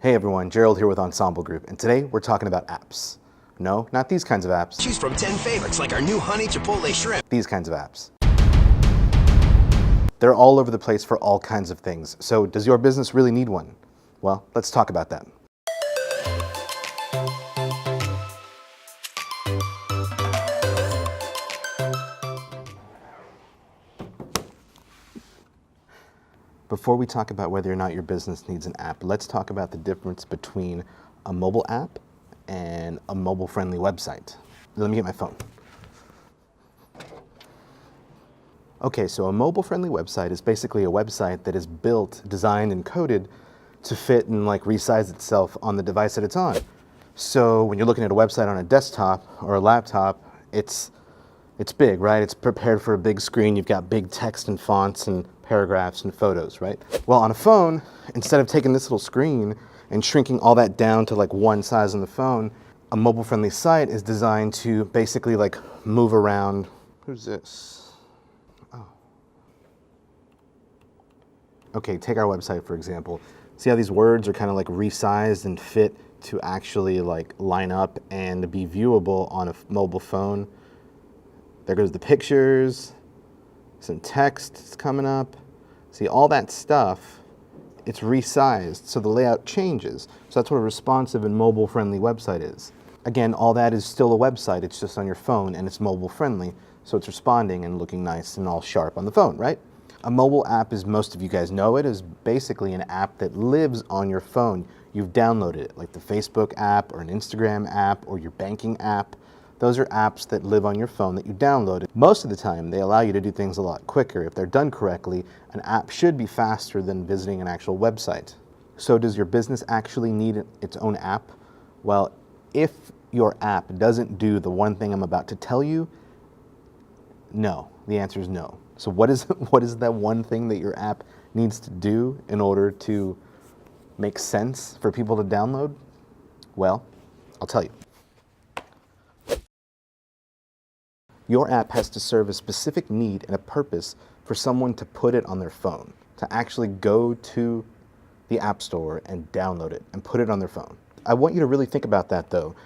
Hey everyone, Gerald here with Ensemble Group, and today we're talking about apps. No, not these kinds of apps. Choose from 10 favorites like our new honey chipotle shrimp. These kinds of apps. They're all over the place for all kinds of things. So does your business really need one? Well, let's talk about that. Before we talk about whether or not your business needs an app, let's talk about the difference between a mobile app and a mobile-friendly website. Let me get my phone. Okay, so a mobile-friendly website is basically a website that is built, designed, and coded to fit and resize itself on the device that it's on. So when you're looking at a website on a desktop or a laptop, it's big, right? It's prepared for a big screen. You've got big text and fonts and paragraphs and photos, right? Well, on a phone, instead of taking this little screen and shrinking all that down to one size on the phone, a mobile-friendly site is designed to basically move around. Who's this? Oh. Okay, take our website for example. See how these words are kind of resized and fit to actually line up and be viewable on a mobile phone? There goes the pictures, some text is coming up. See, all that stuff, it's resized, so the layout changes. So that's what a responsive and mobile-friendly website is. Again, all that is still a website, it's just on your phone and it's mobile-friendly, so it's responding and looking nice and all sharp on the phone, right? A mobile app, as most of you guys know it, is basically an app that lives on your phone. You've downloaded it, like the Facebook app or an Instagram app or your banking app. Those are apps that live on your phone that you downloaded. Most of the time, they allow you to do things a lot quicker. If they're done correctly, an app should be faster than visiting an actual website. So does your business actually need its own app? Well, if your app doesn't do the one thing I'm about to tell you, no. The answer is no. So what is that one thing that your app needs to do in order to make sense for people to download? Well, I'll tell you. Your app has to serve a specific need and a purpose for someone to put it on their phone, to actually go to the App Store and download it and put it on their phone. I want you to really think about that though.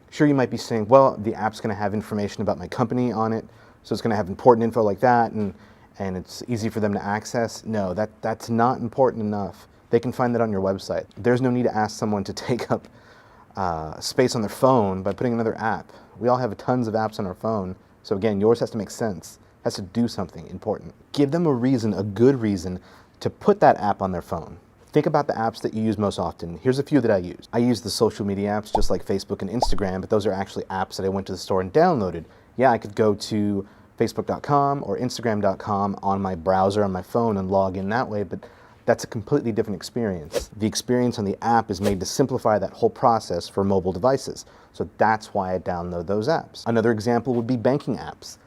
Sure, you might be saying, well, the app's going to have information about my company on it, so it's going to have important info like that, and it's easy for them to access. No, that's not important enough. They can find that on your website. There's no need to ask someone to take up space on their phone by putting another app. We all have tons of apps on our phone. So again, yours has to make sense, has to do something important. Give them a reason, a good reason, to put that app on their phone. Think about the apps that you use most often. Here's a few that I use. I use the social media apps just like Facebook and Instagram, but those are actually apps that I went to the store and downloaded. Yeah, I could go to Facebook.com or Instagram.com on my browser on my phone and log in that way, but that's a completely different experience. The experience on the app is made to simplify that whole process for mobile devices. So that's why I download those apps. Another example would be banking apps.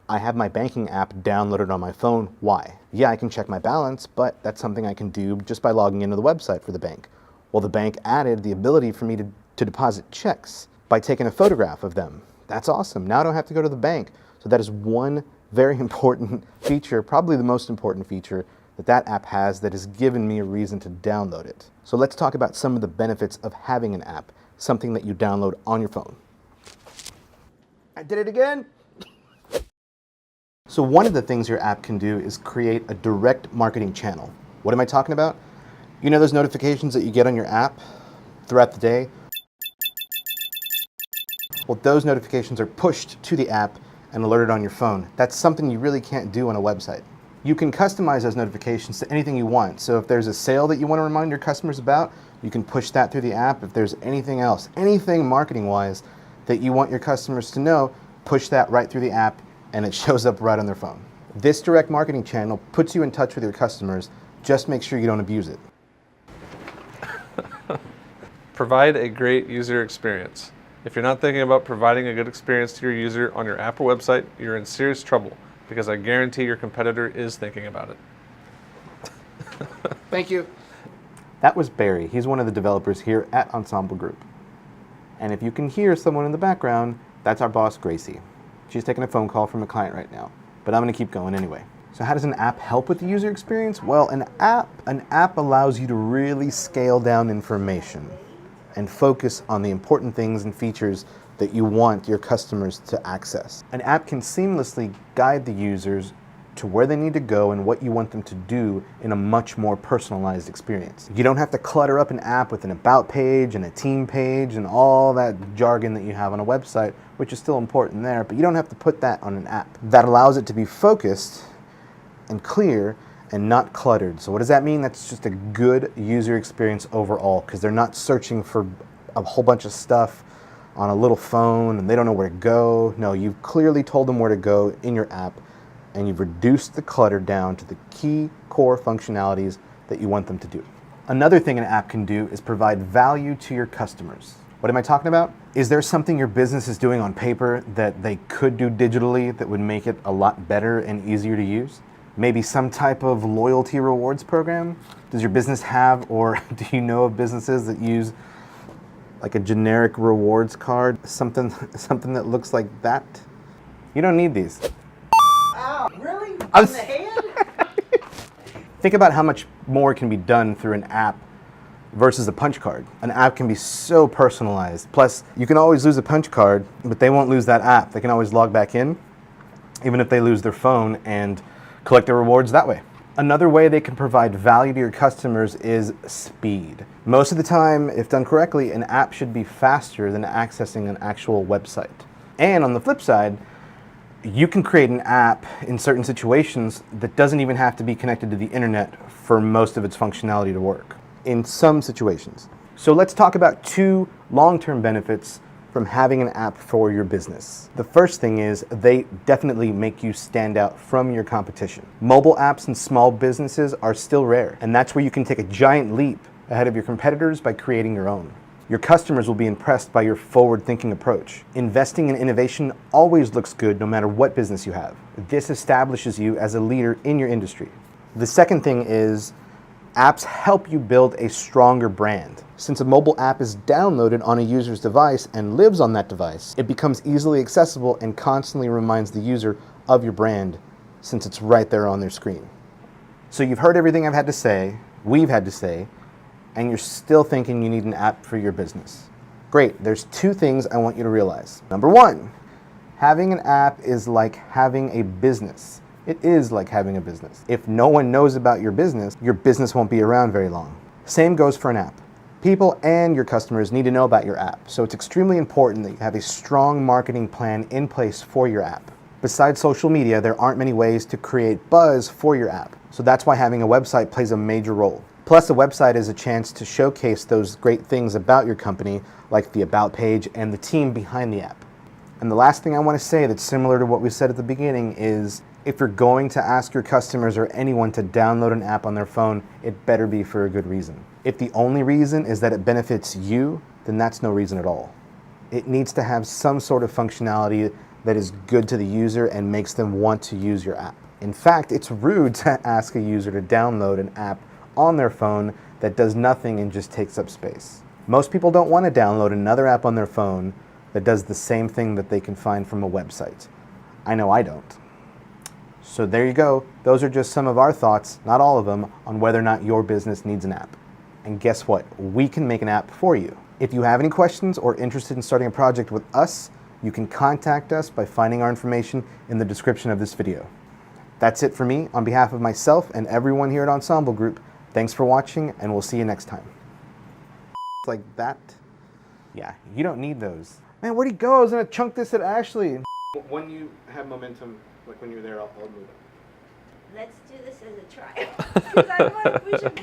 I have my banking app downloaded on my phone. Why? Yeah, I can check my balance, but that's something I can do just by logging into the website for the bank. Well, the bank added the ability for me to deposit checks by taking a photograph of them. That's awesome. Now I don't have to go to the bank. So that is one very important feature, probably the most important feature that app has that has given me a reason to download it. So let's talk about some of the benefits of having an app, something that you download on your phone. I did it again. So one of the things your app can do is create a direct marketing channel. What am I talking about? You know those notifications that you get on your app throughout the day? Well, those notifications are pushed to the app and alerted on your phone. That's something you really can't do on a website. You can customize those notifications to anything you want. So if there's a sale that you want to remind your customers about, you can push that through the app. If there's anything else, anything marketing-wise that you want your customers to know, push that right through the app and it shows up right on their phone. This direct marketing channel puts you in touch with your customers. Just make sure you don't abuse it. Provide a great user experience. If you're not thinking about providing a good experience to your user on your app or website, you're in serious trouble, because I guarantee your competitor is thinking about it. Thank you. That was Barry. He's one of the developers here at Ensemble Group. And if you can hear someone in the background, that's our boss, Gracie. She's taking a phone call from a client right now, but I'm going to keep going anyway. So how does an app help with the user experience? Well, an app allows you to really scale down information and focus on the important things and features that you want your customers to access. An app can seamlessly guide the users to where they need to go and what you want them to do in a much more personalized experience. You don't have to clutter up an app with an about page and a team page and all that jargon that you have on a website, which is still important there, but you don't have to put that on an app. That allows it to be focused and clear and not cluttered. So what does that mean? That's just a good user experience overall, because they're not searching for a whole bunch of stuff on a little phone and they don't know where to go. No, you've clearly told them where to go in your app, and you've reduced the clutter down to the key core functionalities that you want them to do. Another thing an app can do is provide value to your customers. What am I talking about? Is there something your business is doing on paper that they could do digitally that would make it a lot better and easier to use? Maybe some type of loyalty rewards program? Does your business have, or do you know of businesses that use like a generic rewards card? Something that looks like that? You don't need these. Really? I'm In the hand? Think about how much more can be done through an app versus a punch card. An app can be so personalized. Plus, you can always lose a punch card, but they won't lose that app. They can always log back in, even if they lose their phone, and collect their rewards that way. Another way they can provide value to your customers is speed. Most of the time, if done correctly, an app should be faster than accessing an actual website. And on the flip side, you can create an app in certain situations that doesn't even have to be connected to the internet for most of its functionality to work, in some situations. So let's talk about 2 long-term benefits from having an app for your business. The first thing is they definitely make you stand out from your competition. Mobile apps in small businesses are still rare, and that's where you can take a giant leap ahead of your competitors by creating your own. Your customers will be impressed by your forward-thinking approach. Investing in innovation always looks good no matter what business you have. This establishes you as a leader in your industry. The second thing is apps help you build a stronger brand. Since a mobile app is downloaded on a user's device and lives on that device, it becomes easily accessible and constantly reminds the user of your brand since it's right there on their screen. So you've heard everything I've had to say, we've had to say, and you're still thinking you need an app for your business. Great, there's 2 things I want you to realize. Number 1, having an app is like having a business. It is like having a business. If no one knows about your business won't be around very long. Same goes for an app. People and your customers need to know about your app, so it's extremely important that you have a strong marketing plan in place for your app. Besides social media, there aren't many ways to create buzz for your app, so that's why having a website plays a major role. Plus, a website is a chance to showcase those great things about your company, like the About page and the team behind the app. And the last thing I want to say that's similar to what we said at the beginning is, if you're going to ask your customers or anyone to download an app on their phone, it better be for a good reason. If the only reason is that it benefits you, then that's no reason at all. It needs to have some sort of functionality that is good to the user and makes them want to use your app. In fact, it's rude to ask a user to download an app on their phone that does nothing and just takes up space. Most people don't want to download another app on their phone that does the same thing that they can find from a website. I know I don't. So there you go. Those are just some of our thoughts, not all of them, on whether or not your business needs an app. And guess what? We can make an app for you. If you have any questions or interested in starting a project with us, you can contact us by finding our information in the description of this video. That's it for me. On behalf of myself and everyone here at Ensemble Group, thanks for watching, and we'll see you next time. Like that? Yeah, you don't need those. Man, where'd he go? I was gonna chunk this at Ashley. When you have momentum, like when you're there, I'll move it. Let's do this as a trial. 'Cause I want, we should